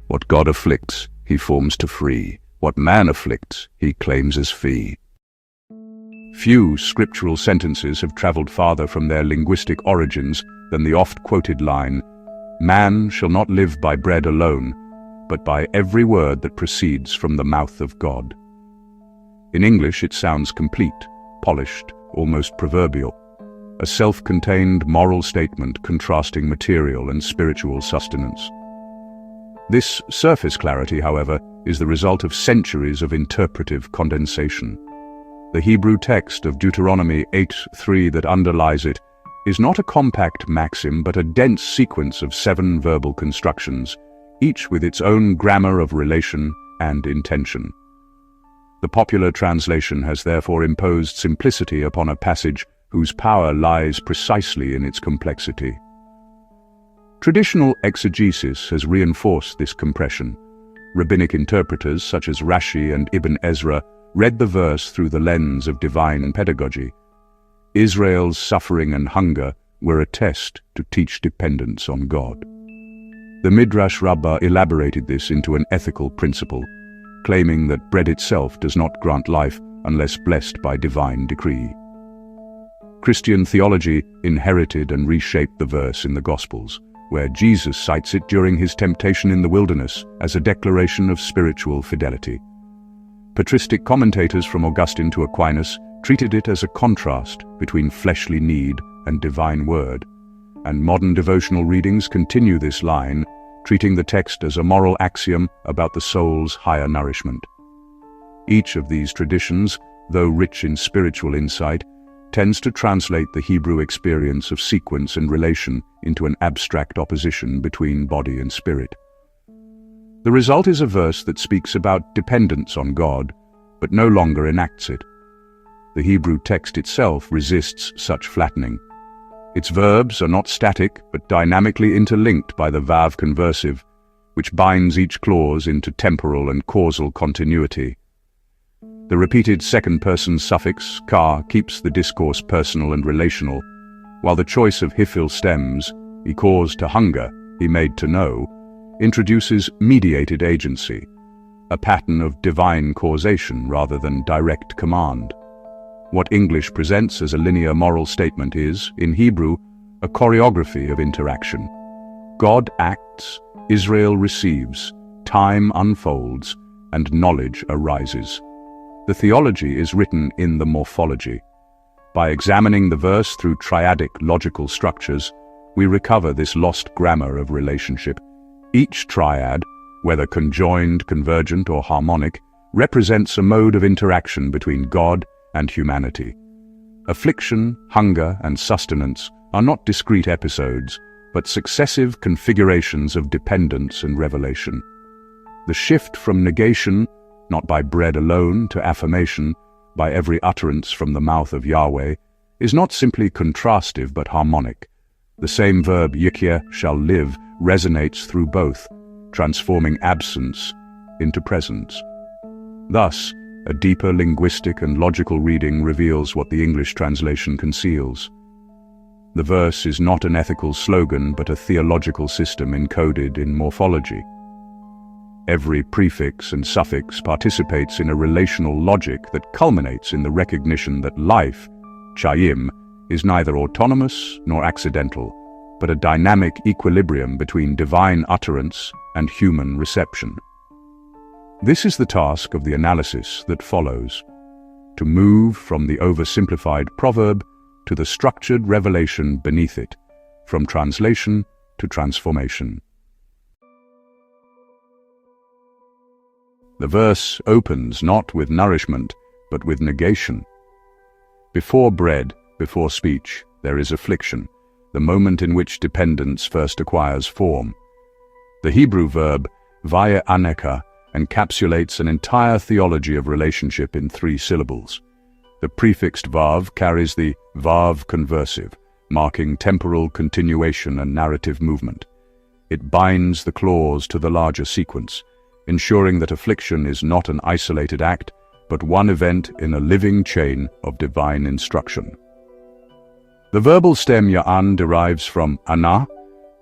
What God afflicts, he forms to free. What man afflicts, he claims as fee. Few scriptural sentences have traveled farther from their linguistic origins than the oft-quoted line, "Man shall not live by bread alone, but by every word that proceeds from the mouth of God." In English it sounds complete, polished, almost proverbial, a self-contained moral statement contrasting material and spiritual sustenance. This surface clarity, however, is the result of centuries of interpretive condensation. The Hebrew text of Deuteronomy 8:3 that underlies it is not a compact maxim but a dense sequence of 7 verbal constructions, each with its own grammar of relation and intention. The popular translation has therefore imposed simplicity upon a passage whose power lies precisely in its complexity. Traditional exegesis has reinforced this compression. Rabbinic interpreters such as Rashi and Ibn Ezra read the verse through the lens of divine pedagogy. Israel's suffering and hunger were a test to teach dependence on God. The Midrash Rabbah elaborated this into an ethical principle, claiming that bread itself does not grant life unless blessed by divine decree. Christian theology inherited and reshaped the verse in the Gospels, where Jesus cites it during his temptation in the wilderness as a declaration of spiritual fidelity. Patristic commentators from Augustine to Aquinas treated it as a contrast between fleshly need and divine word, and modern devotional readings continue this line, treating the text as a moral axiom about the soul's higher nourishment. Each of these traditions, though rich in spiritual insight, tends to translate the Hebrew experience of sequence and relation into an abstract opposition between body and spirit. The result is a verse that speaks about dependence on God, but no longer enacts it. The Hebrew text itself resists such flattening. Its verbs are not static, but dynamically interlinked by the vav conversive, which binds each clause into temporal and causal continuity. The repeated second-person suffix ka keeps the discourse personal and relational, while the choice of hifil stems, he caused to hunger, he made to know, introduces mediated agency, a pattern of divine causation rather than direct command. What English presents as a linear moral statement is, in Hebrew, a choreography of interaction. God acts, Israel receives, time unfolds, and knowledge arises. The theology is written in the morphology. By examining the verse through triadic logical structures, we recover this lost grammar of relationship. Each triad, whether conjoined, convergent, or harmonic, represents a mode of interaction between God and humanity. Affliction, hunger, and sustenance are not discrete episodes, but successive configurations of dependence and revelation. The shift from negation, not by bread alone, to affirmation, by every utterance from the mouth of Yahweh, is not simply contrastive but harmonic. The same verb yikyeh, shall live, resonates through both, transforming absence into presence. Thus, a deeper linguistic and logical reading reveals what the English translation conceals. The verse is not an ethical slogan but a theological system encoded in morphology. Every prefix and suffix participates in a relational logic that culminates in the recognition that life, chayim, is neither autonomous nor accidental, but a dynamic equilibrium between divine utterance and human reception. This is the task of the analysis that follows, to move from the oversimplified proverb to the structured revelation beneath it, from translation to transformation. The verse opens not with nourishment, but with negation. Before bread, before speech, there is affliction, the moment in which dependence first acquires form. The Hebrew verb vaya aneka encapsulates an entire theology of relationship in 3 syllables. The prefixed vav carries the vav conversive, marking temporal continuation and narrative movement. It binds the clause to the larger sequence, ensuring that affliction is not an isolated act, but one event in a living chain of divine instruction. The verbal stem ya'an derives from ana,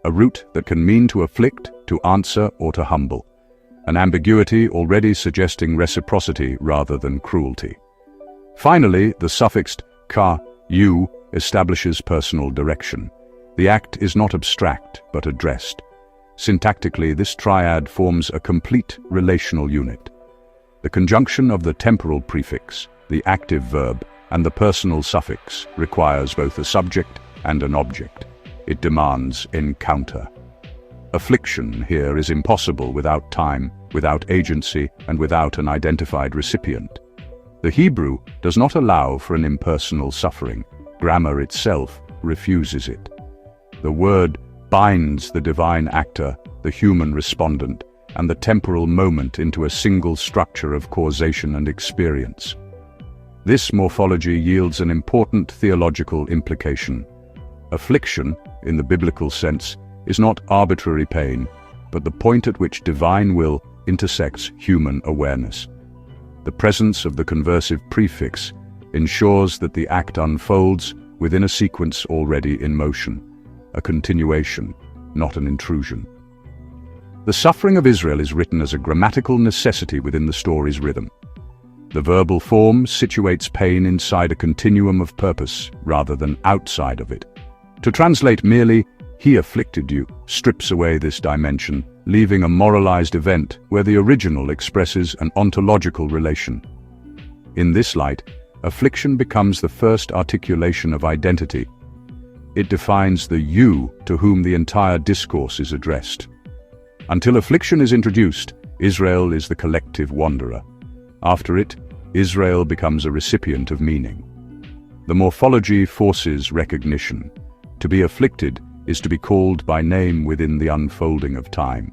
a root that can mean to afflict, to answer, or to humble. an ambiguity already suggesting reciprocity rather than cruelty. Finally, the suffix ka, you, establishes personal direction. The act is not abstract, but addressed. Syntactically, this triad forms a complete relational unit. The conjunction of the temporal prefix, the active verb, and the personal suffix requires both a subject and an object. It demands encounter. Affliction here is impossible without time, without agency, and without an identified recipient. The Hebrew does not allow for an impersonal suffering. Grammar itself refuses it. The word binds the divine actor, the human respondent, and the temporal moment into a single structure of causation and experience. This morphology yields an important theological implication. Affliction, in the biblical sense, is not arbitrary pain, but the point at which divine will intersects human awareness. The presence of the conversive prefix ensures that the act unfolds within a sequence already in motion, a continuation, not an intrusion. The suffering of Israel is written as a grammatical necessity within the story's rhythm. The verbal form situates pain inside a continuum of purpose rather than outside of it. To translate merely, "He afflicted you," strips away this dimension, leaving a moralized event where the original expresses an ontological relation. In this light, affliction becomes the first articulation of identity. It defines the you to whom the entire discourse is addressed. Until affliction is introduced, Israel is the collective wanderer. After it, Israel becomes a recipient of meaning. The morphology forces recognition. To be afflicted is to be called by name within the unfolding of time.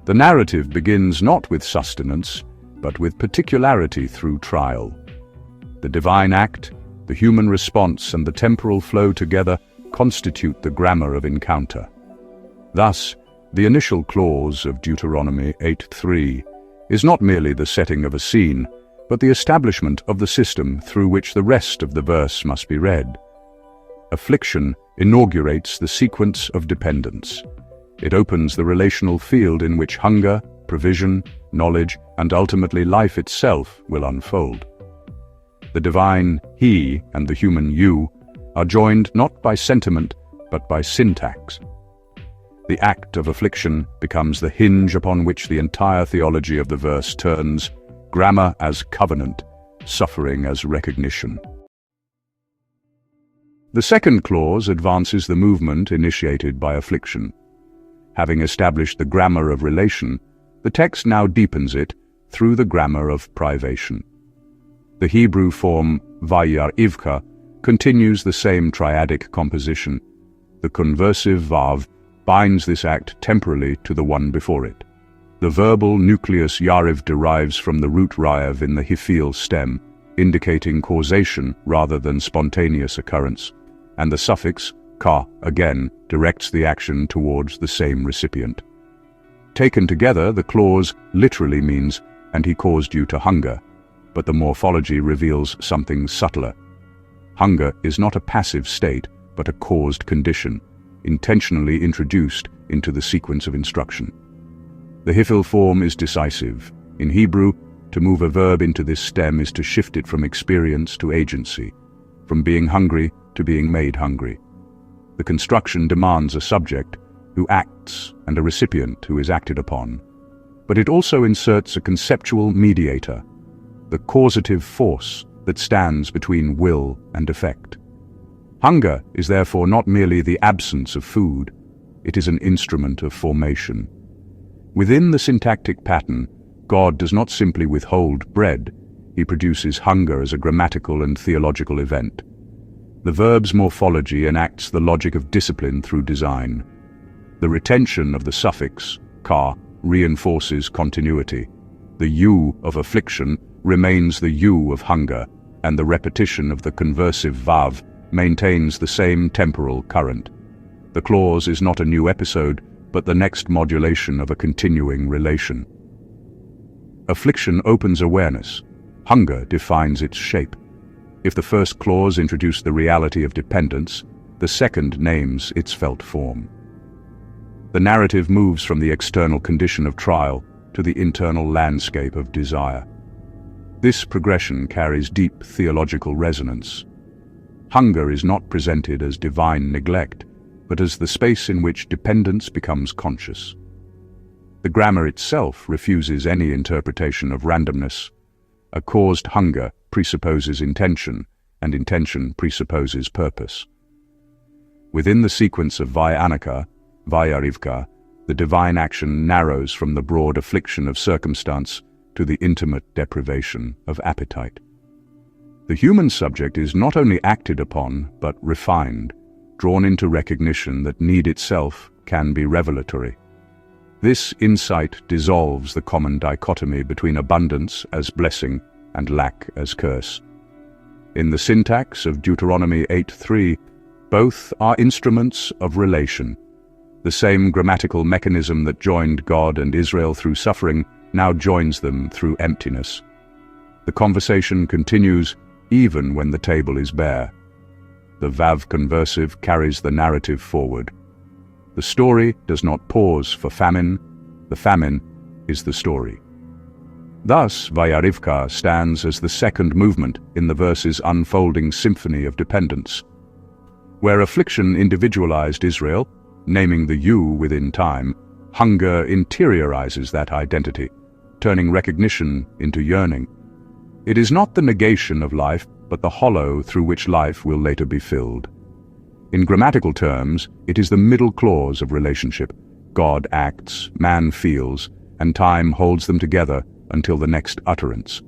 The narrative begins not with sustenance, but with particularity through trial. The divine act, the human response, and the temporal flow together constitute the grammar of encounter. Thus, the initial clause of Deuteronomy 8:3 is not merely the setting of a scene, but the establishment of the system through which the rest of the verse must be read. Affliction inaugurates the sequence of dependence. It opens the relational field in which hunger, provision, knowledge, and ultimately life itself will unfold. The divine he and the human you are joined not by sentiment, but by syntax. The act of affliction becomes the hinge upon which the entire theology of the verse turns, grammar as covenant, suffering as recognition. The second clause advances the movement initiated by affliction. Having established the grammar of relation, the text now deepens it through the grammar of privation. The Hebrew form vayar ivka continues the same triadic composition. The conversive vav binds this act temporally to the one before it. The verbal nucleus yariv derives from the root rayav in the hifil stem, indicating causation rather than spontaneous occurrence, and the suffix ka again directs the action towards the same recipient. Taken together, the clause literally means, "and he caused you to hunger," but the morphology reveals something subtler. Hunger is not a passive state, but a caused condition, intentionally introduced into the sequence of instruction. The hifil form is decisive. In Hebrew, to move a verb into this stem is to shift it from experience to agency, from being hungry to being made hungry. The construction demands a subject who acts and a recipient who is acted upon. But it also inserts a conceptual mediator, the causative force that stands between will and effect. Hunger is therefore not merely the absence of food, it is an instrument of formation. Within the syntactic pattern, God does not simply withhold bread, he produces hunger as a grammatical and theological event. The verb's morphology enacts the logic of discipline through design. The retention of the suffix, ka, reinforces continuity. The you of affliction remains the you of hunger, and the repetition of the conversive vav maintains the same temporal current. The clause is not a new episode, but the next modulation of a continuing relation. Affliction opens awareness. Hunger defines its shape. If the first clause introduced the reality of dependence, the second names its felt form. The narrative moves from the external condition of trial to the internal landscape of desire. This progression carries deep theological resonance. Hunger is not presented as divine neglect, but as the space in which dependence becomes conscious. The grammar itself refuses any interpretation of randomness. A caused hunger presupposes intention, and intention presupposes purpose. Within the sequence of Vaya Rivka, the divine action narrows from the broad affliction of circumstance to the intimate deprivation of appetite. The human subject is not only acted upon, but refined, drawn into recognition that need itself can be revelatory. This insight dissolves the common dichotomy between abundance as blessing and lack as curse. In the syntax of Deuteronomy 8:3, both are instruments of relation. The same grammatical mechanism that joined God and Israel through suffering now joins them through emptiness. The conversation continues even when the table is bare. The Vav conversive carries the narrative forward. The story does not pause for famine. The famine is the story. Thus, Vaya Rivka stands as the second movement in the verse's unfolding symphony of dependence. Where affliction individualized Israel, naming the you within time, hunger interiorizes that identity, turning recognition into yearning. It is not the negation of life, but the hollow through which life will later be filled. In grammatical terms, it is the middle clause of relationship. God acts, man feels, and time holds them together until the next utterance.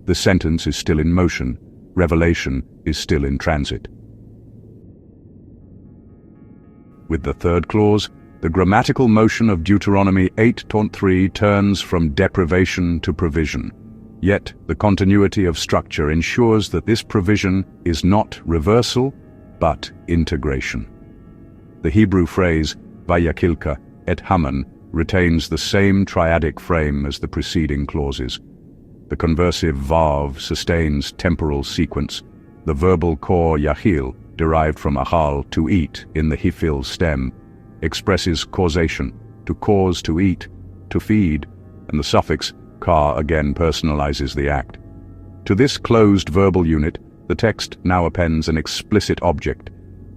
The sentence is still in motion, revelation is still in transit. With the third clause, the grammatical motion of Deuteronomy 8:3 turns from deprivation to provision. Yet, the continuity of structure ensures that this provision is not reversal, but integration. The Hebrew phrase, Vayakilka et Haman, retains the same triadic frame as the preceding clauses. The conversive Vav sustains temporal sequence. The verbal core Yahil, derived from Ahal, to eat, in the Hifil stem, expresses causation, to cause to eat, to feed, and the suffix Ka again personalizes the act. To this closed verbal unit, the text now appends an explicit object,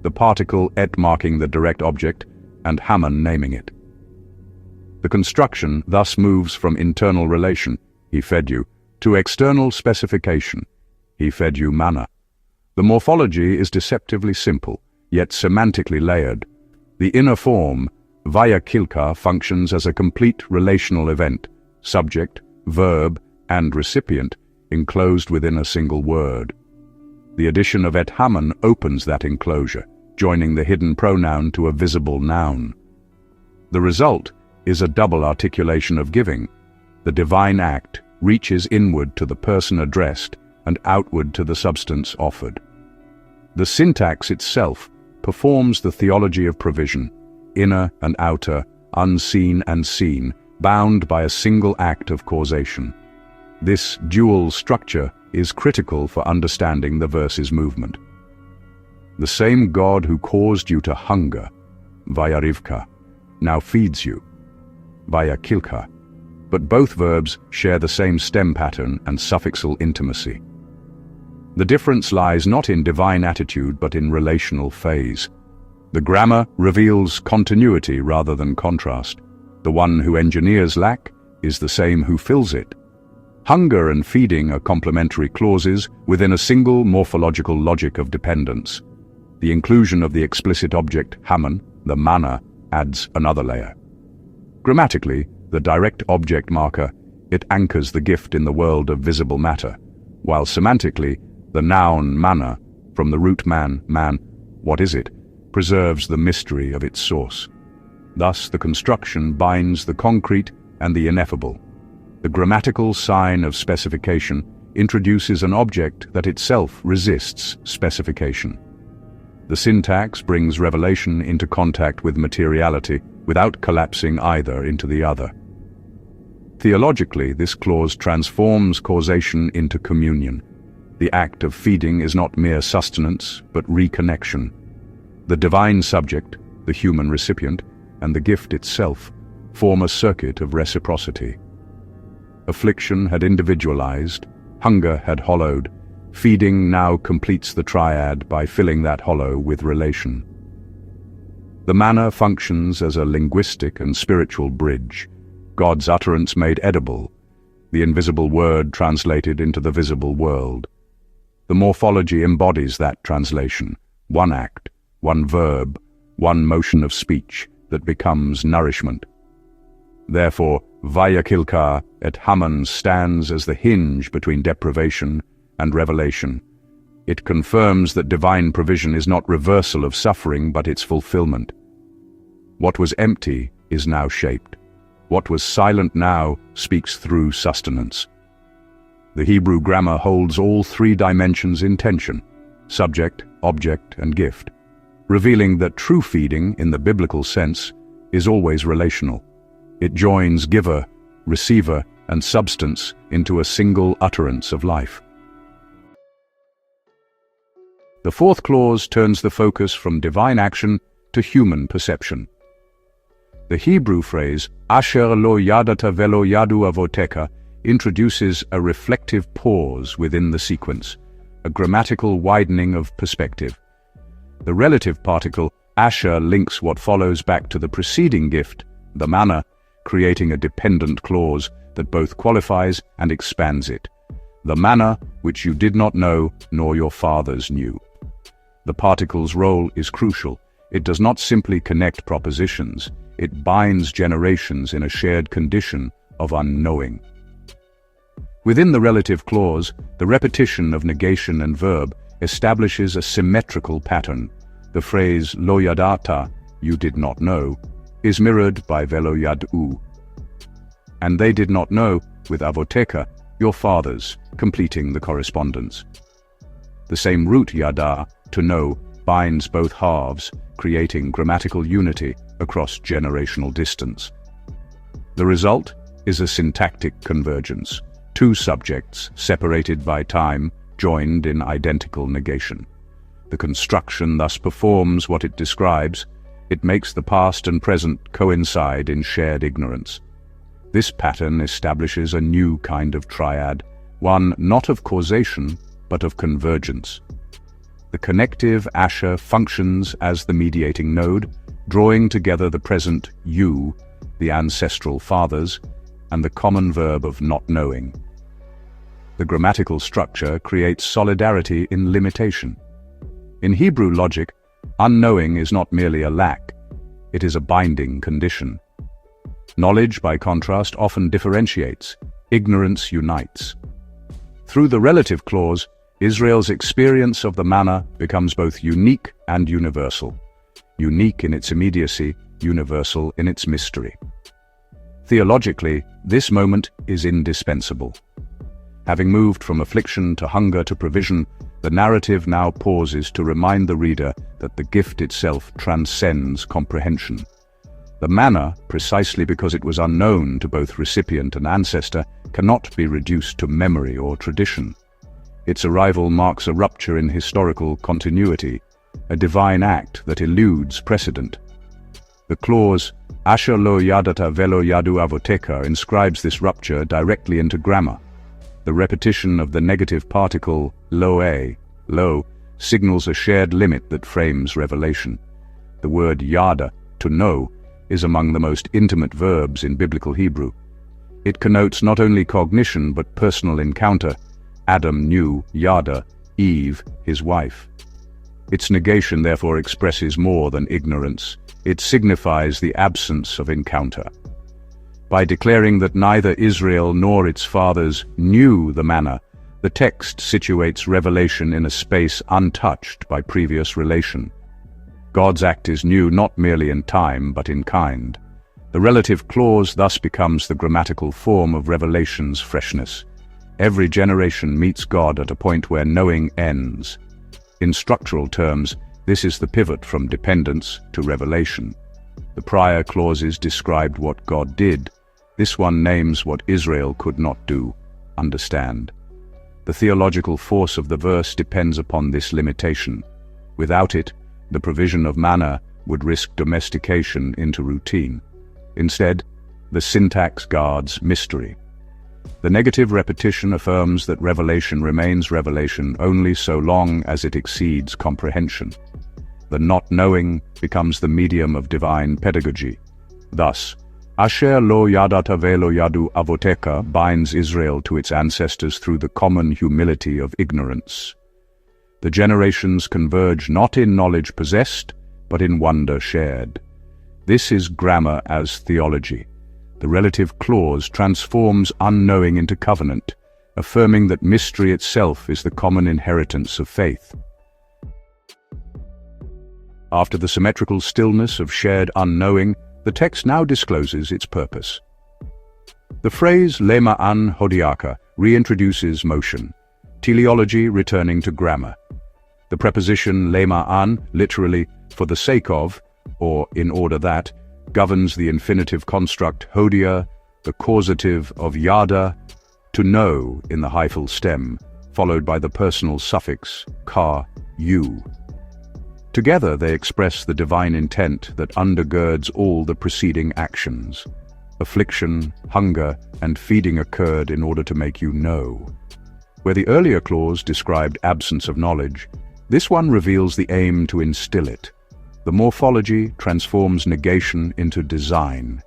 the particle et marking the direct object, and Haman naming it. The construction thus moves from internal relation, he fed you, to external specification, he fed you manna. The morphology is deceptively simple, yet semantically layered. The inner form, Vaya Kilka, functions as a complete relational event, subject, verb, and recipient, enclosed within a single word. The addition of et Haman opens that enclosure, joining the hidden pronoun to a visible noun. The result is a double articulation of giving. The divine act reaches inward to the person addressed and outward to the substance offered. The syntax itself performs the theology of provision, inner and outer, unseen and seen, bound by a single act of causation. This dual structure is critical for understanding the verse's movement. The same God who caused you to hunger, Vaya Rivka, now feeds you, Vaya Kilka, but both verbs share the same stem pattern and suffixal intimacy. The difference lies not in divine attitude but in relational phase. The grammar reveals continuity rather than contrast. The one who engineers lack is the same who fills it. Hunger and feeding are complementary clauses within a single morphological logic of dependence. The inclusion of the explicit object Haman, the manna, adds another layer. Grammatically, the direct object marker, it anchors the gift in the world of visible matter, while semantically, the noun manna, from the root man, what is it, preserves the mystery of its source. Thus, the construction binds the concrete and the ineffable. The grammatical sign of specification introduces an object that itself resists specification. The syntax brings revelation into contact with materiality without collapsing either into the other. Theologically, this clause transforms causation into communion. The act of feeding is not mere sustenance, but reconnection. The divine subject, the human recipient, and the gift itself form a circuit of reciprocity. Affliction had individualized, hunger had hollowed, feeding now completes the triad by filling that hollow with relation. The manna functions as a linguistic and spiritual bridge, God's utterance made edible, the invisible word translated into the visible world. The morphology embodies that translation, one act, one verb, one motion of speech that becomes nourishment. Therefore, Vayakilka et Haman stands as the hinge between deprivation and revelation. It confirms that divine provision is not reversal of suffering but its fulfillment. What was empty is now shaped. What was silent now speaks through sustenance. The Hebrew grammar holds all three dimensions in tension: subject, object, and gift, revealing that true feeding, in the biblical sense, is always relational. It joins giver, receiver, and substance into a single utterance of life. The fourth clause turns the focus from divine action to human perception. The Hebrew phrase, Asher lo yadata velo yadu avoteka, introduces a reflective pause within the sequence, a grammatical widening of perspective. The relative particle, asher, links what follows back to the preceding gift, the manna, creating a dependent clause that both qualifies and expands it. The manna which you did not know, nor your fathers knew. The particle's role is crucial. It does not simply connect propositions, it binds generations in a shared condition of unknowing. Within the relative clause, the repetition of negation and verb establishes a symmetrical pattern. The phrase lo yadata, you did not know, is mirrored by velo yadu. And they did not know, with avoteka, your fathers, completing the correspondence. The same root yada, to know, binds both halves, creating grammatical unity across generational distance. The result is a syntactic convergence. Two subjects, separated by time, joined in identical negation. The construction thus performs what it describes. It makes the past and present coincide in shared ignorance. This pattern establishes a new kind of triad, one not of causation, but of convergence. The connective asher functions as the mediating node, drawing together the present you, the ancestral fathers, and the common verb of not knowing. The grammatical structure creates solidarity in limitation. In Hebrew logic, unknowing is not merely a lack, it is a binding condition. Knowledge, by contrast, often differentiates, ignorance unites. Through the relative clause, Israel's experience of the manna becomes both unique and universal. Unique in its immediacy, universal in its mystery. Theologically, this moment is indispensable. Having moved from affliction to hunger to provision, the narrative now pauses to remind the reader that the gift itself transcends comprehension. The manna, precisely because it was unknown to both recipient and ancestor, cannot be reduced to memory or tradition. Its arrival marks a rupture in historical continuity, a divine act that eludes precedent. The clause, Asher lo yadata velo yadu avoteka, inscribes this rupture directly into grammar. The repetition of the negative particle, lo, signals a shared limit that frames revelation. The word yada, to know, is among the most intimate verbs in biblical Hebrew. It connotes not only cognition but personal encounter. Adam knew Yada, Eve, his wife. Its negation therefore expresses more than ignorance. It signifies the absence of encounter. By declaring that neither Israel nor its fathers knew the manna, the text situates revelation in a space untouched by previous relation. God's act is new not merely in time but in kind. The relative clause thus becomes the grammatical form of revelation's freshness. Every generation meets God at a point where knowing ends. In structural terms, this is the pivot from dependence to revelation. The prior clauses described what God did. This one names what Israel could not do, understand. The theological force of the verse depends upon this limitation. Without it, the provision of manna would risk domestication into routine. Instead, the syntax guards mystery. The negative repetition affirms that revelation remains revelation only so long as it exceeds comprehension. The not knowing becomes the medium of divine pedagogy. Thus, Asher lo yadata velo yadu avoteka binds Israel to its ancestors through the common humility of ignorance. The generations converge not in knowledge possessed, but in wonder shared. This is grammar as theology. The relative clause transforms unknowing into covenant, affirming that mystery itself is the common inheritance of faith. After the symmetrical stillness of shared unknowing, the text now discloses its purpose. The phrase lema'an hodiaka reintroduces motion, teleology returning to grammar. The preposition lema'an, literally for the sake of, or in order that, governs the infinitive construct hodia, the causative of yada, to know in the hyphal stem, followed by the personal suffix ka, you. Together they express the divine intent that undergirds all the preceding actions. Affliction, hunger, and feeding occurred in order to make you know. Where the earlier clause described absence of knowledge, this one reveals the aim to instill it. The morphology transforms negation into design.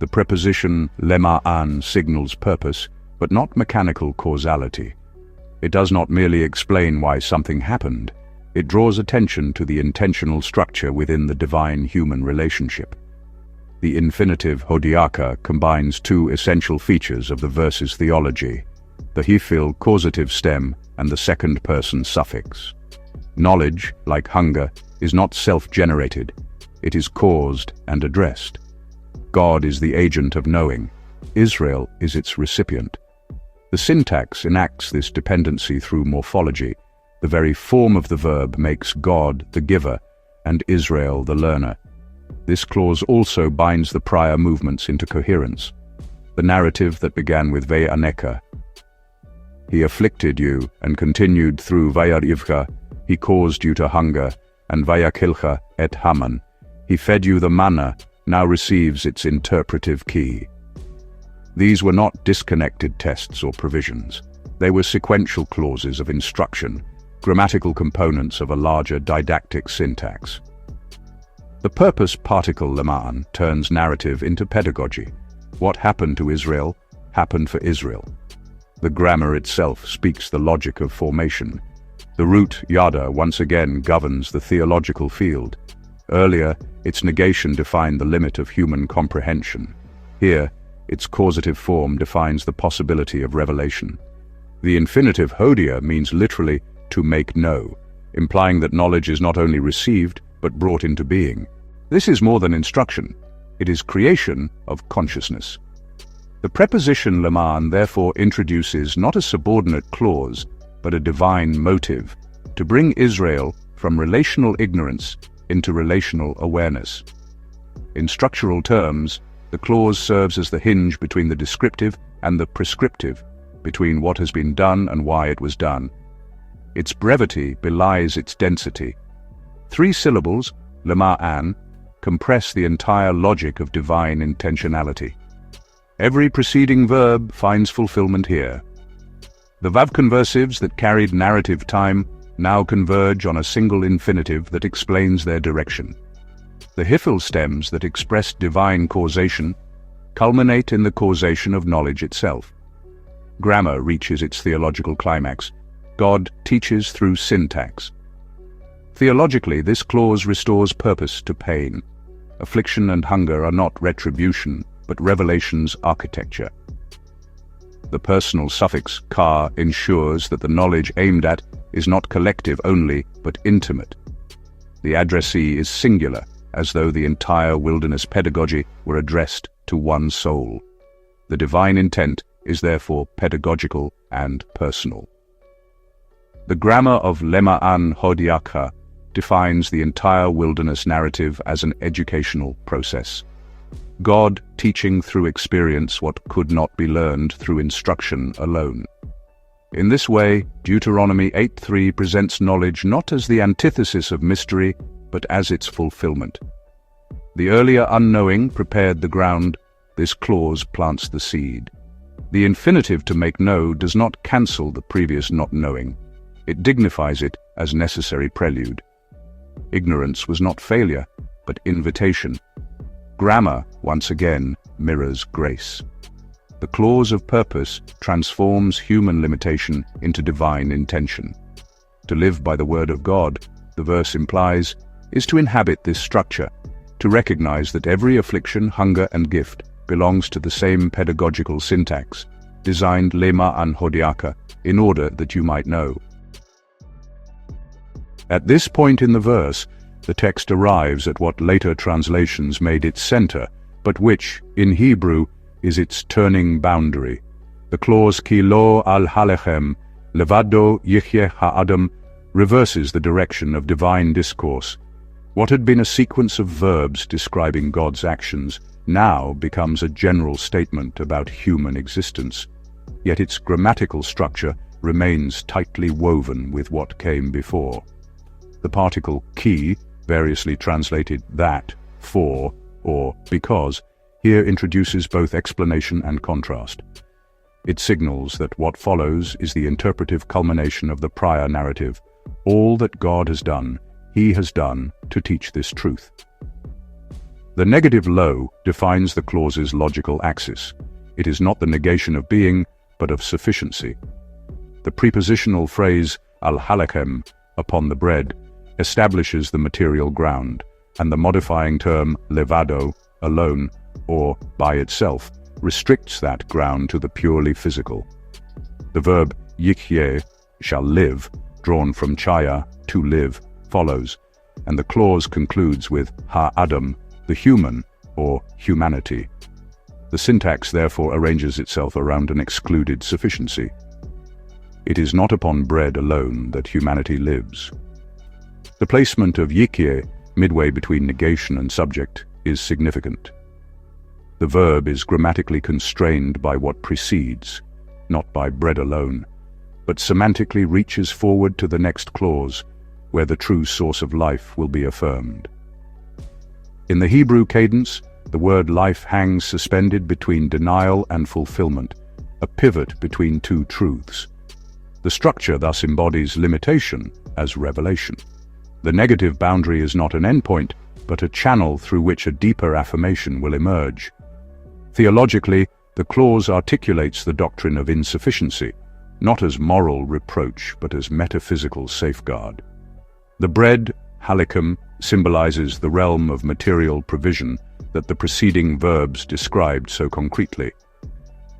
The preposition lema'an signals purpose, but not mechanical causality. It does not merely explain why something happened. It draws attention to the intentional structure within the divine-human relationship. The infinitive hodiaka combines two essential features of the verse's theology, the hyphal causative stem and the second-person suffix. Knowledge, like hunger, is not self-generated. It is caused and addressed. God is the agent of knowing. Israel is its recipient. The syntax enacts this dependency through morphology. The very form of the verb makes God the giver and Israel the learner. This clause also binds the prior movements into coherence. The narrative that began with Ve'aneka, he afflicted you, and continued through Vayarivcha, he caused you to hunger, and Vayakilcha et Haman, he fed you the manna, now receives its interpretive key. These were not disconnected tests or provisions. They were sequential clauses of instruction, grammatical components of a larger didactic syntax. The purpose particle lema'an turns narrative into pedagogy. What happened to Israel happened for Israel. The grammar itself speaks the logic of formation. The root yada once again governs the theological field. Earlier, its negation defined the limit of human comprehension. Here, its causative form defines the possibility of revelation. The infinitive hodia means literally to make know, implying that knowledge is not only received, but brought into being. This is more than instruction. It is creation of consciousness. The preposition lema'an therefore introduces not a subordinate clause, but a divine motive, to bring Israel from relational ignorance into relational awareness. In structural terms, the clause serves as the hinge between the descriptive and the prescriptive, between what has been done and why it was done. Its brevity belies its density. 3 syllables, lema'an, compress the entire logic of divine intentionality. Every preceding verb finds fulfillment here. The vav conversives that carried narrative time now converge on a single infinitive that explains their direction. The hyphal stems that express divine causation culminate in the causation of knowledge itself. Grammar reaches its theological climax. God teaches through syntax. Theologically, this clause restores purpose to pain. Affliction and hunger are not retribution, but revelation's architecture. The personal suffix ka ensures that the knowledge aimed at is not collective only, but intimate. The addressee is singular, as though the entire wilderness pedagogy were addressed to one soul. The divine intent is therefore pedagogical and personal. The grammar of lema'an hodiaka defines the entire wilderness narrative as an educational process. God teaching through experience what could not be learned through instruction alone. In this way, Deuteronomy 8:3 presents knowledge not as the antithesis of mystery, but as its fulfillment. The earlier unknowing prepared the ground, this clause plants the seed. The infinitive to make know does not cancel the previous not knowing. It dignifies it as necessary prelude. Ignorance was not failure, but invitation. Grammar, once again, mirrors grace. The clause of purpose transforms human limitation into divine intention. To live by the word of God, the verse implies, is to inhabit this structure, to recognize that every affliction, hunger, and gift belongs to the same pedagogical syntax, designed lema an hodiaka, in order that you might know. At this point in the verse, the text arrives at what later translations made its center, but which, in Hebrew, is its turning boundary. The clause ki lo al halechem, levado yichyeh ha'adam, reverses the direction of divine discourse. What had been a sequence of verbs describing God's actions now becomes a general statement about human existence, yet its grammatical structure remains tightly woven with what came before. The particle ki, variously translated that, for, or because, here introduces both explanation and contrast. It signals that what follows is the interpretive culmination of the prior narrative. All that God has done, He has done to teach this truth. The negative lo defines the clause's logical axis. It is not the negation of being, but of sufficiency. The prepositional phrase al-halechem, upon the bread, establishes the material ground, and the modifying term levado, alone, or by itself, restricts that ground to the purely physical. The verb yichyeh, shall live, drawn from chaya, to live, follows, and the clause concludes with ha-adam, the human, or humanity. The syntax therefore arranges itself around an excluded sufficiency. It is not upon bread alone that humanity lives. The placement of yichyeh, midway between negation and subject, is significant. The verb is grammatically constrained by what precedes, not by bread alone, but semantically reaches forward to the next clause, where the true source of life will be affirmed. In the Hebrew cadence, the word life hangs suspended between denial and fulfillment, a pivot between two truths. The structure thus embodies limitation as revelation. The negative boundary is not an endpoint, but a channel through which a deeper affirmation will emerge. Theologically, the clause articulates the doctrine of insufficiency, not as moral reproach, but as metaphysical safeguard. The bread, halicum, symbolizes the realm of material provision that the preceding verbs described so concretely.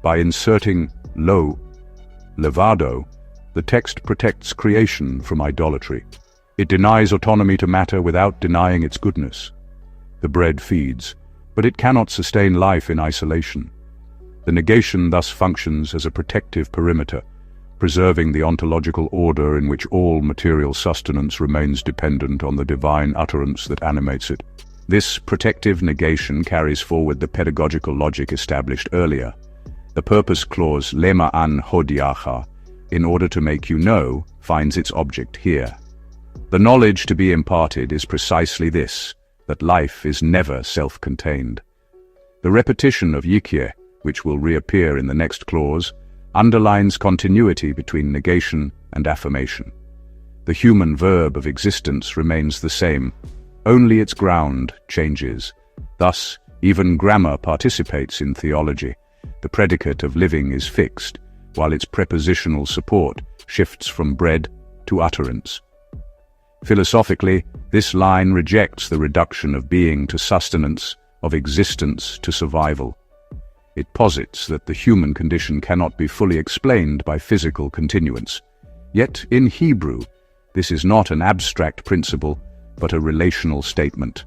By inserting lo, levado, the text protects creation from idolatry. It denies autonomy to matter without denying its goodness. The bread feeds, but it cannot sustain life in isolation. The negation thus functions as a protective perimeter, preserving the ontological order in which all material sustenance remains dependent on the divine utterance that animates it. This protective negation carries forward the pedagogical logic established earlier. The purpose clause lema an hodiacha, in order to make you know, finds its object here. The knowledge to be imparted is precisely this, that life is never self-contained. The repetition of yichyeh, which will reappear in the next clause, underlines continuity between negation and affirmation. The human verb of existence remains the same, only its ground changes. Thus, even grammar participates in theology. The predicate of living is fixed, while its prepositional support shifts from bread to utterance. Philosophically, this line rejects the reduction of being to sustenance, of existence to survival. It posits that the human condition cannot be fully explained by physical continuance. Yet, in Hebrew, this is not an abstract principle, but a relational statement.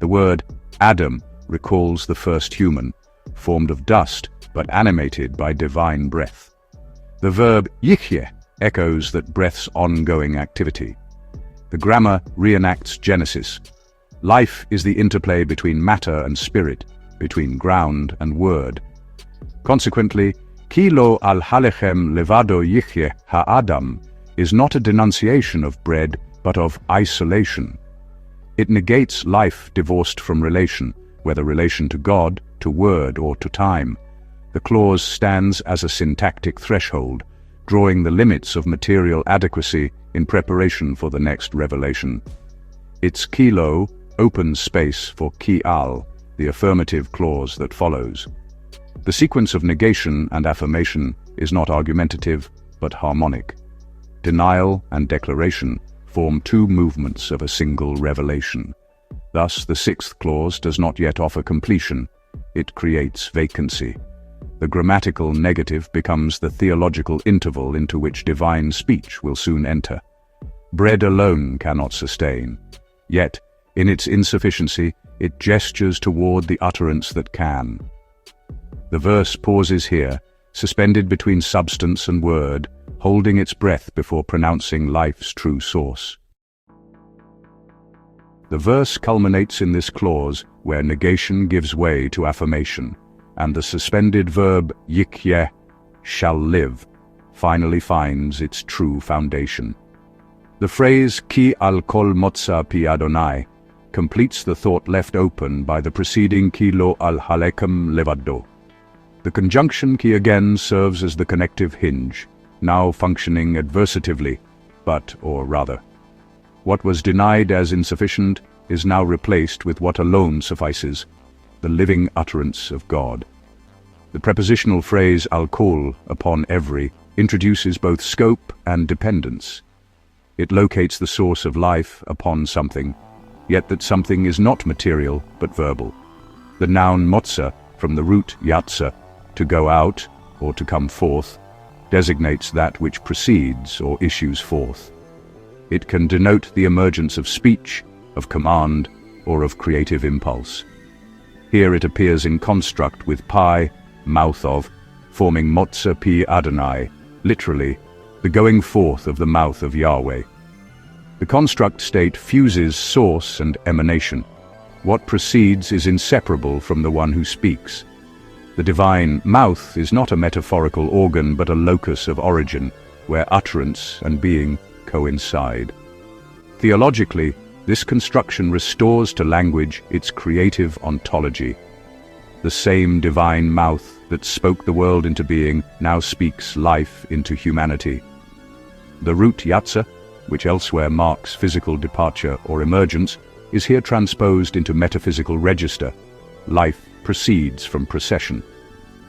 The word Adam recalls the first human, formed of dust but animated by divine breath. The verb yichyeh echoes that breath's ongoing activity. The grammar reenacts Genesis. Life is the interplay between matter and spirit, between ground and word. Consequently, ki lo al halechem levado yichyeh ha'adam is not a denunciation of bread, but of isolation. It negates life divorced from relation, whether relation to God, to word, or to time. The clause stands as a syntactic threshold, drawing the limits of material adequacy in preparation for the next revelation. Its kilo opens space for ki-al, the affirmative clause that follows. The sequence of negation and affirmation is not argumentative, but harmonic. Denial and declaration form two movements of a single revelation. Thus, the sixth clause does not yet offer completion. It creates vacancy. The grammatical negative becomes the theological interval into which divine speech will soon enter. Bread alone cannot sustain. Yet, in its insufficiency, it gestures toward the utterance that can. The verse pauses here, suspended between substance and word, holding its breath before pronouncing life's true source. The verse culminates in this clause where negation gives way to affirmation, and the suspended verb yikyeh, shall live, finally finds its true foundation. The phrase ki al kol motza pi Adonai completes the thought left open by the preceding ki lo al halekem levado. The conjunction ki again serves as the connective hinge, now functioning adversatively, or rather, what was denied as insufficient is now replaced with what alone suffices, the living utterance of God. The prepositional phrase al-kol, upon every, introduces both scope and dependence. It locates the source of life upon something, yet that something is not material but verbal. The noun motza, from the root yatsa, to go out or to come forth, designates that which proceeds or issues forth. It can denote the emergence of speech, of command, or of creative impulse. Here it appears in construct with pi, mouth of, forming motza pi Adonai, literally, the going forth of the mouth of Yahweh. The construct state fuses source and emanation. What proceeds is inseparable from the one who speaks. The divine mouth is not a metaphorical organ but a locus of origin, where utterance and being coincide. Theologically, this construction restores to language its creative ontology. The same divine mouth that spoke the world into being now speaks life into humanity. The root yatsa, which elsewhere marks physical departure or emergence, is here transposed into metaphysical register. Life proceeds from procession.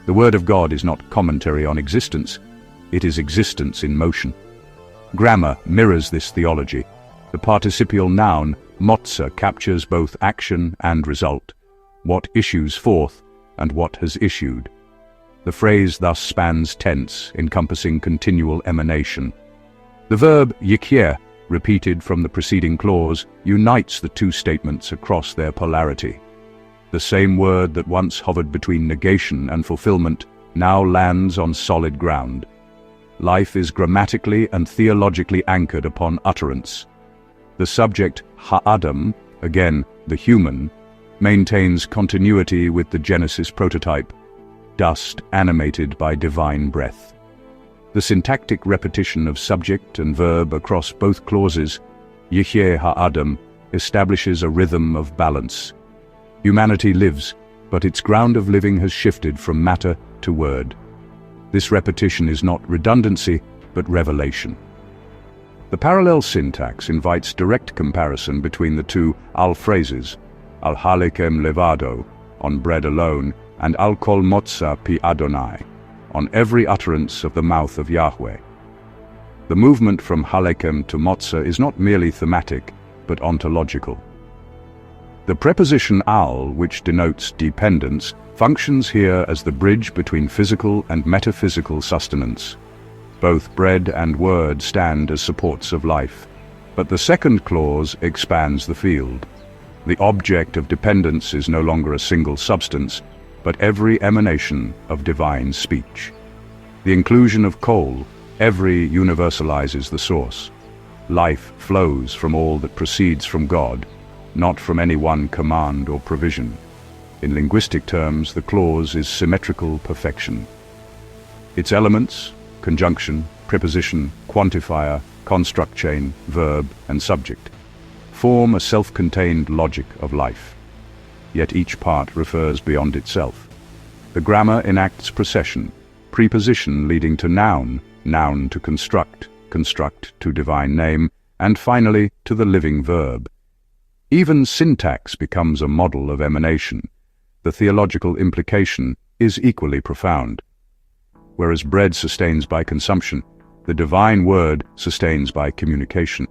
The Word of God is not commentary on existence, it is existence in motion. Grammar mirrors this theology. The participial noun, motza, captures both action and result, what issues forth and what has issued. The phrase thus spans tense, encompassing continual emanation. The verb yikyeh, repeated from the preceding clause, unites the two statements across their polarity. The same word that once hovered between negation and fulfillment now lands on solid ground. Life is grammatically and theologically anchored upon utterance. The subject, ha'adam, again, the human, maintains continuity with the Genesis prototype, dust animated by divine breath. The syntactic repetition of subject and verb across both clauses, yihyeh ha'adam, establishes a rhythm of balance. Humanity lives, but its ground of living has shifted from matter to word. This repetition is not redundancy, but revelation. The parallel syntax invites direct comparison between the two al-phrases, al-halekem levado, on bread alone, and al-kol motza pi Adonai, on every utterance of the mouth of Yahweh. The movement from halekem to motza is not merely thematic, but ontological. The preposition al, which denotes dependence, functions here as the bridge between physical and metaphysical sustenance. Both bread and word stand as supports of life, but the second clause expands the field. The object of dependence is no longer a single substance, but every emanation of divine speech. The inclusion of kol, every, universalizes the source. Life flows from all that proceeds from God, not from any one command or provision. In linguistic terms, the clause is symmetrical perfection. Its elements, conjunction, preposition, quantifier, construct chain, verb, and subject, form a self-contained logic of life. Yet each part refers beyond itself. The grammar enacts procession, preposition leading to noun, noun to construct, construct to divine name, and finally to the living verb. Even syntax becomes a model of emanation. The theological implication is equally profound. Whereas bread sustains by consumption, the divine word sustains by communication.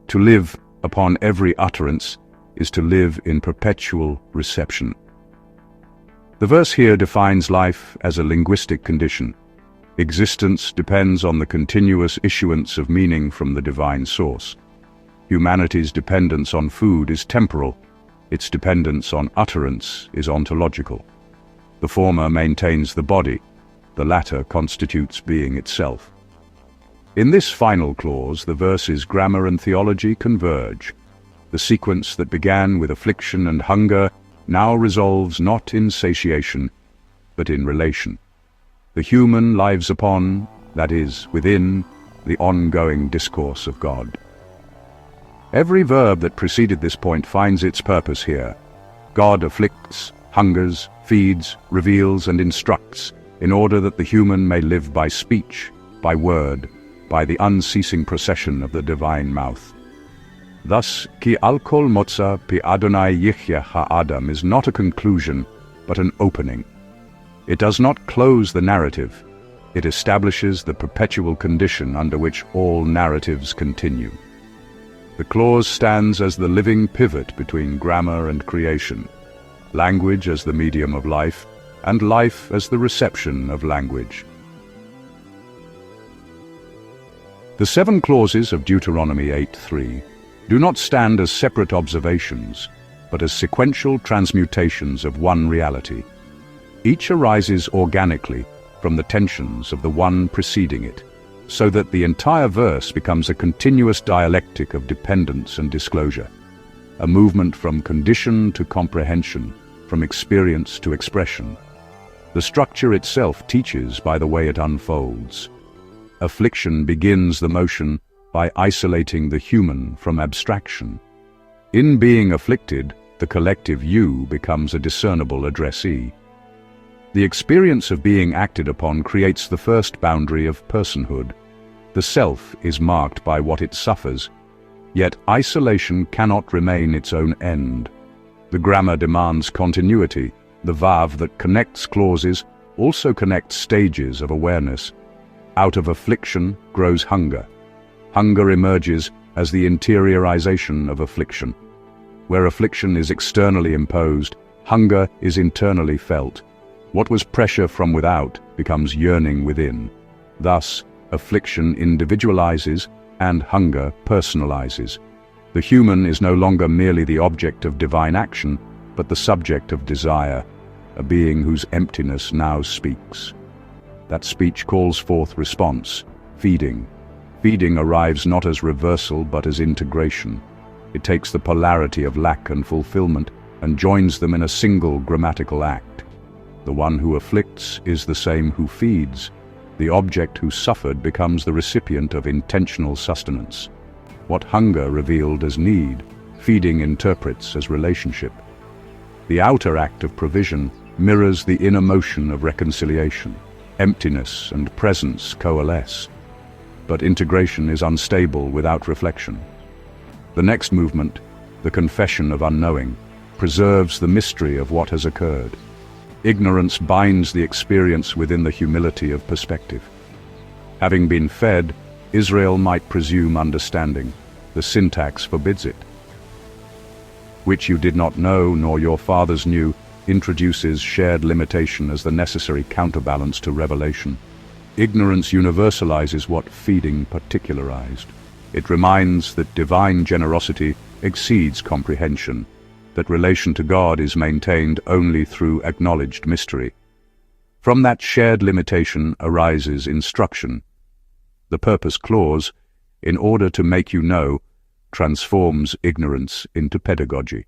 To live upon every utterance is to live in perpetual reception. The verse here defines life as a linguistic condition. Existence depends on the continuous issuance of meaning from the divine source. Humanity's dependence on food is temporal. Its dependence on utterance is ontological. The former maintains the body, the latter constitutes being itself. In this final clause, the verse's grammar and theology converge. The sequence that began with affliction and hunger now resolves not in satiation, but in relation. The human lives upon, that is, within, the ongoing discourse of God. Every verb that preceded this point finds its purpose here. God afflicts, hungers, feeds, reveals, and instructs, in order that the human may live by speech, by word, by the unceasing procession of the divine mouth. Thus, ki al kol motza pi Adonai yichya ha'adam is not a conclusion, but an opening. It does not close the narrative. It establishes the perpetual condition under which all narratives continue. The clause stands as the living pivot between grammar and creation, language as the medium of life, and life as the reception of language. The 7 clauses of Deuteronomy 8:3 do not stand as separate observations, but as sequential transmutations of one reality. Each arises organically from the tensions of the one preceding it, so that the entire verse becomes a continuous dialectic of dependence and disclosure, a movement from condition to comprehension, from experience to expression. The structure itself teaches by the way it unfolds. Affliction begins the motion by isolating the human from abstraction. In being afflicted, the collective you becomes a discernible addressee. The experience of being acted upon creates the first boundary of personhood. The self is marked by what it suffers, yet isolation cannot remain its own end. The grammar demands continuity. The vav that connects clauses also connects stages of awareness. Out of affliction grows hunger. Hunger emerges as the interiorization of affliction. Where affliction is externally imposed, hunger is internally felt. What was pressure from without becomes yearning within. Thus, affliction individualizes and hunger personalizes. The human is no longer merely the object of divine action, but the subject of desire, a being whose emptiness now speaks. That speech calls forth response, feeding. Feeding arrives not as reversal but as integration. It takes the polarity of lack and fulfillment and joins them in a single grammatical act. The one who afflicts is the same who feeds. The object who suffered becomes the recipient of intentional sustenance. What hunger revealed as need, feeding interprets as relationship. The outer act of provision mirrors the inner motion of reconciliation. Emptiness and presence coalesce. But integration is unstable without reflection. The next movement, the confession of unknowing, preserves the mystery of what has occurred. Ignorance binds the experience within the humility of perspective. Having been fed, Israel might presume understanding. The syntax forbids it. Which you did not know, nor your fathers knew, introduces shared limitation as the necessary counterbalance to revelation. Ignorance universalizes what feeding particularized. It reminds that divine generosity exceeds comprehension, that relation to God is maintained only through acknowledged mystery. From that shared limitation arises instruction. The purpose clause, in order to make you know, transforms ignorance into pedagogy.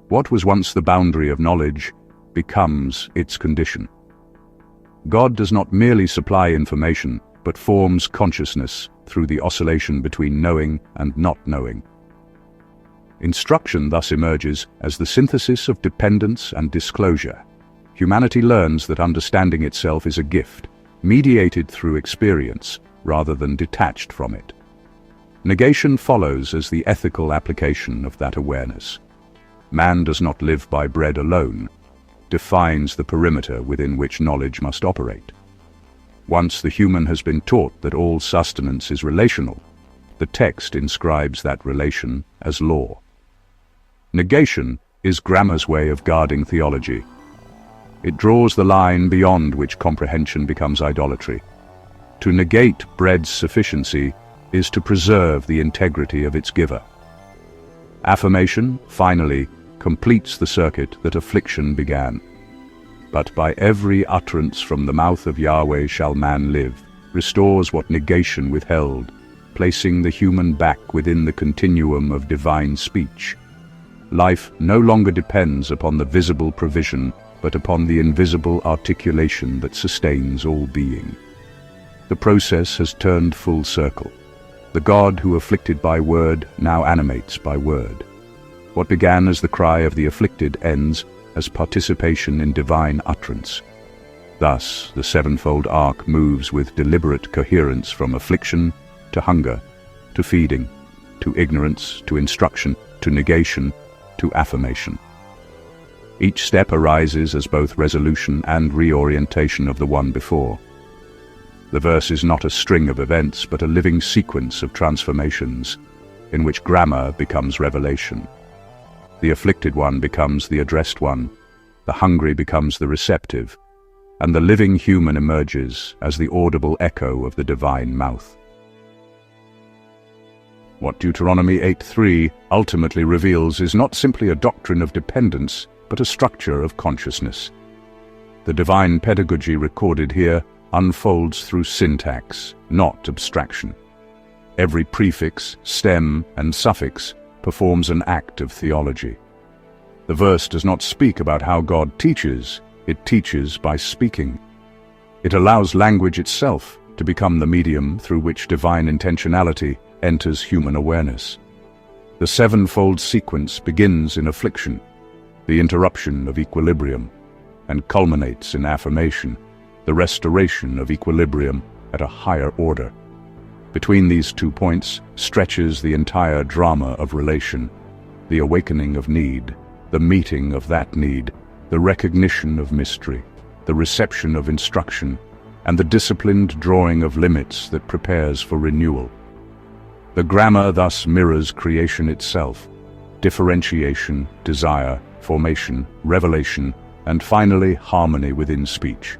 What was once the boundary of knowledge becomes its condition. God does not merely supply information, but forms consciousness through the oscillation between knowing and not knowing. Instruction thus emerges as the synthesis of dependence and disclosure. humanity learns that understanding itself is a gift, mediated through experience rather than detached from it. Negation follows as the ethical application of that awareness. Man does not live by bread alone, defines the perimeter within which knowledge must operate. Once the human has been taught that all sustenance is relational, the text inscribes that relation as law. Negation is grammar's way of guarding theology. It draws the line beyond which comprehension becomes idolatry. To negate bread's sufficiency is to preserve the integrity of its giver. Affirmation, finally, completes the circuit that affliction began. But by every utterance from the mouth of Yahweh shall man live, restores what negation withheld, placing the human back within the continuum of divine speech. Life no longer depends upon the visible provision, but upon the invisible articulation that sustains all being. The process has turned full circle. The God who afflicted by word now animates by word. What began as the cry of the afflicted ends as participation in divine utterance. Thus, the sevenfold arc moves with deliberate coherence from affliction to hunger, to feeding, to ignorance, to instruction, to negation, to affirmation. Each step arises as both resolution and reorientation of the one before. The verse is not a string of events, but a living sequence of transformations, in which grammar becomes revelation. The afflicted one becomes the addressed one, the hungry becomes the receptive, and the living human emerges as the audible echo of the divine mouth. What Deuteronomy 8:3 ultimately reveals is not simply a doctrine of dependence, but a structure of consciousness. The divine pedagogy recorded here unfolds through syntax, not abstraction. Every prefix, stem, and suffix performs an act of theology. The verse does not speak about how God teaches, it teaches by speaking. It allows language itself to become the medium through which divine intentionality enters human awareness. The sevenfold sequence begins in affliction, the interruption of equilibrium, and culminates in affirmation, the restoration of equilibrium at a higher order. Between these 2 points stretches the entire drama of relation, the awakening of need, the meeting of that need, the recognition of mystery, the reception of instruction, and the disciplined drawing of limits that prepares for renewal. The grammar thus mirrors creation itself, differentiation, desire, formation, revelation, and finally harmony within speech.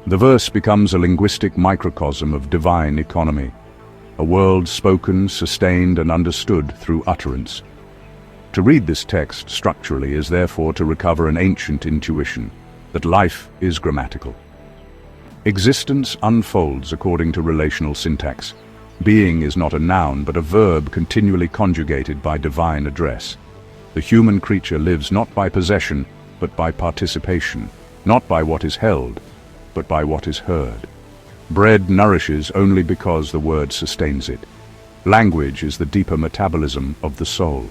The verse becomes a linguistic microcosm of divine economy, a world spoken, sustained, and understood through utterance. To read this text structurally is therefore to recover an ancient intuition that life is grammatical. Existence unfolds according to relational syntax. Being is not a noun, but a verb continually conjugated by divine address. The human creature lives not by possession, but by participation, not by what is held, but by what is heard. Bread nourishes only because the word sustains it. Language is the deeper metabolism of the soul.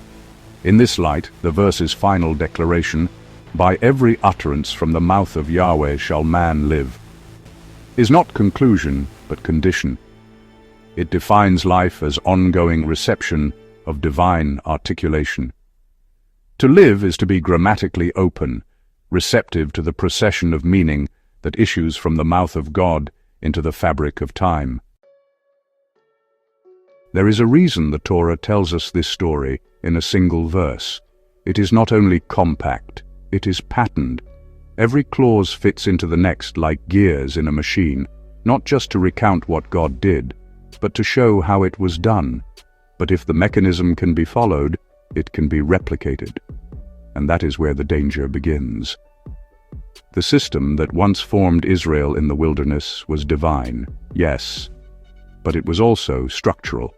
In this light, the verse's final declaration, "By every utterance from the mouth of Yahweh shall man live," is not conclusion, but condition. It defines life as ongoing reception of divine articulation. To live is to be grammatically open, receptive to the procession of meaning that issues from the mouth of God into the fabric of time. There is a reason the Torah tells us this story in a single verse. It is not only compact, it is patterned. Every clause fits into the next like gears in a machine, not just to recount what God did, but to show how it was done. But if the mechanism can be followed, it can be replicated. And that is where the danger begins. The system that once formed Israel in the wilderness was divine, yes, but it was also structural.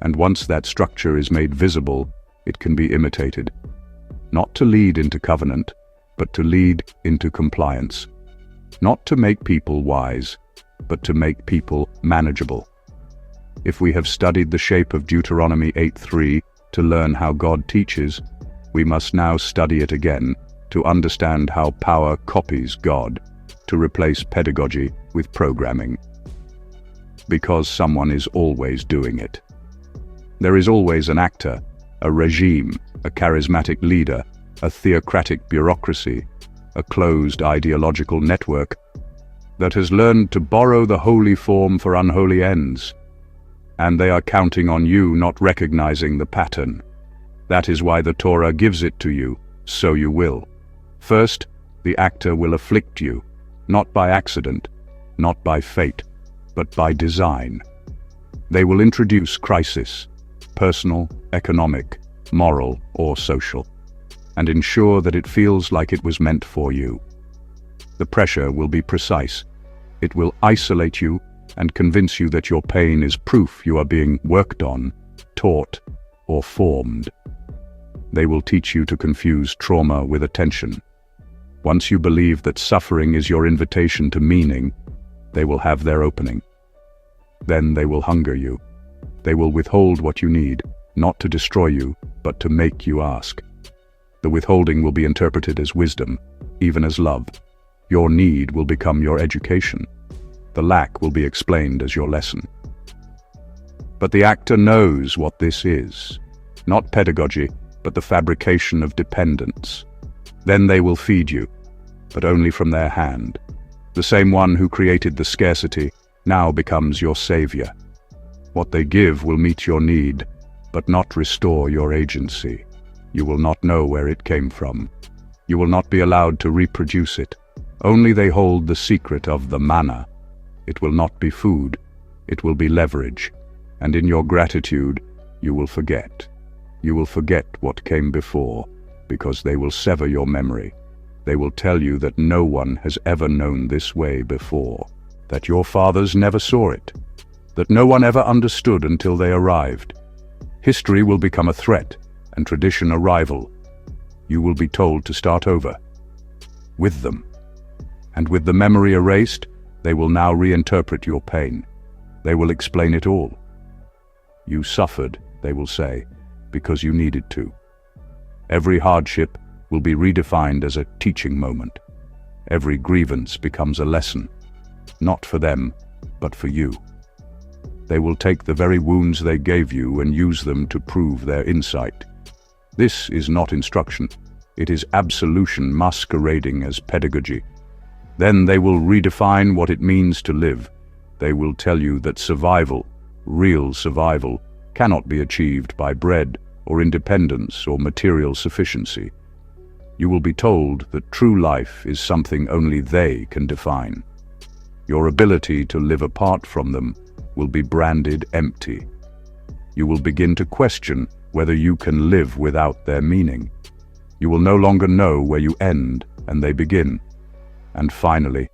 And once that structure is made visible, it can be imitated. Not to lead into covenant, but to lead into compliance. Not to make people wise, but to make people manageable. If we have studied the shape of Deuteronomy 8:3 to learn how God teaches, we must now study it again to understand how power copies God, to replace pedagogy with programming. Because someone is always doing it. There is always an actor, a regime, a charismatic leader, a theocratic bureaucracy, a closed ideological network that has learned to borrow the holy form for unholy ends. And they are counting on you not recognizing the pattern. That is why the Torah gives it to you, so you will. First, the actor will afflict you, not by accident, not by fate, but by design. They will introduce crisis, personal, economic, moral, or social, and ensure that it feels like it was meant for you. The pressure will be precise. It will isolate you and convince you that your pain is proof you are being worked on, taught, or formed. They will teach you to confuse trauma with attention. Once you believe that suffering is your invitation to meaning, they will have their opening. Then they will hunger you. They will withhold what you need, not to destroy you, but to make you ask. The withholding will be interpreted as wisdom, even as love. Your need will become your education. The lack will be explained as your lesson. But the actor knows what this is. Not pedagogy, but the fabrication of dependence. Then they will feed you, but only from their hand. The same one who created the scarcity now becomes your savior. What they give will meet your need, but not restore your agency. You will not know where it came from. You will not be allowed to reproduce it. Only they hold the secret of the manna. It will not be food, it will be leverage. And in your gratitude, you will forget. You will forget what came before, because they will sever your memory. They will tell you that no one has ever known this way before, that your fathers never saw it, that no one ever understood until they arrived. History will become a threat, and tradition a rival. You will be told to start over, with them. And with the memory erased, they will now reinterpret your pain. They will explain it all. You suffered, they will say, because you needed to. Every hardship will be redefined as a teaching moment. Every grievance becomes a lesson, not for them, but for you. They will take the very wounds they gave you and use them to prove their insight. This is not instruction. It is absolution masquerading as pedagogy. Then they will redefine what it means to live. They will tell you that survival, real survival, cannot be achieved by bread or independence or material sufficiency. You will be told that true life is something only they can define. Your ability to live apart from them will be branded empty. You will begin to question whether you can live without their meaning. You will no longer know where you end and they begin. And finally,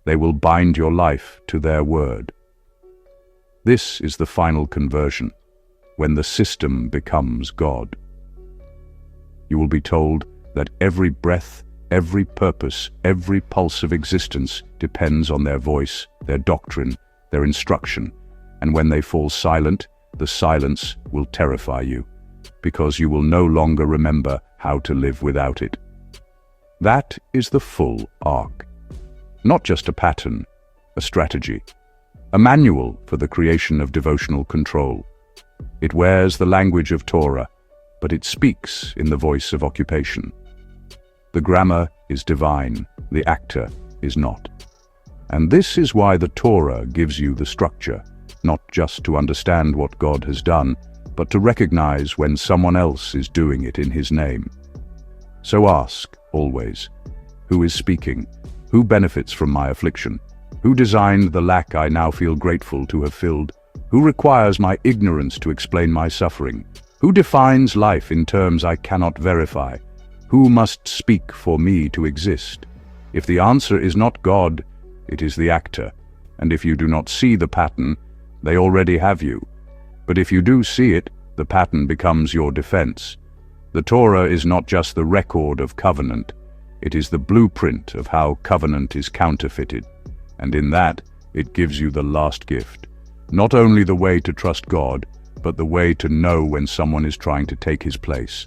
they will bind your life to their word. This is the final conversion, when the system becomes God. You will be told that every breath, every purpose, every pulse of existence depends on their voice, their doctrine, their instruction, and when they fall silent, the silence will terrify you, because you will no longer remember how to live without it. That is the full arc. Not just a pattern, a strategy, a manual for the creation of devotional control. It wears the language of Torah, but it speaks in the voice of occupation. The grammar is divine, the actor is not. And this is why the Torah gives you the structure, not just to understand what God has done, but to recognize when someone else is doing it in His name. So ask, always, who is speaking? Who benefits from my affliction? Who designed the lack I now feel grateful to have filled? Who requires my ignorance to explain my suffering? Who defines life in terms I cannot verify? Who must speak for me to exist? If the answer is not God, it is the actor. And if you do not see the pattern, they already have you. But if you do see it, the pattern becomes your defense. The Torah is not just the record of covenant. It is the blueprint of how covenant is counterfeited. And in that, it gives you the last gift. Not only the way to trust God, but the way to know when someone is trying to take His place.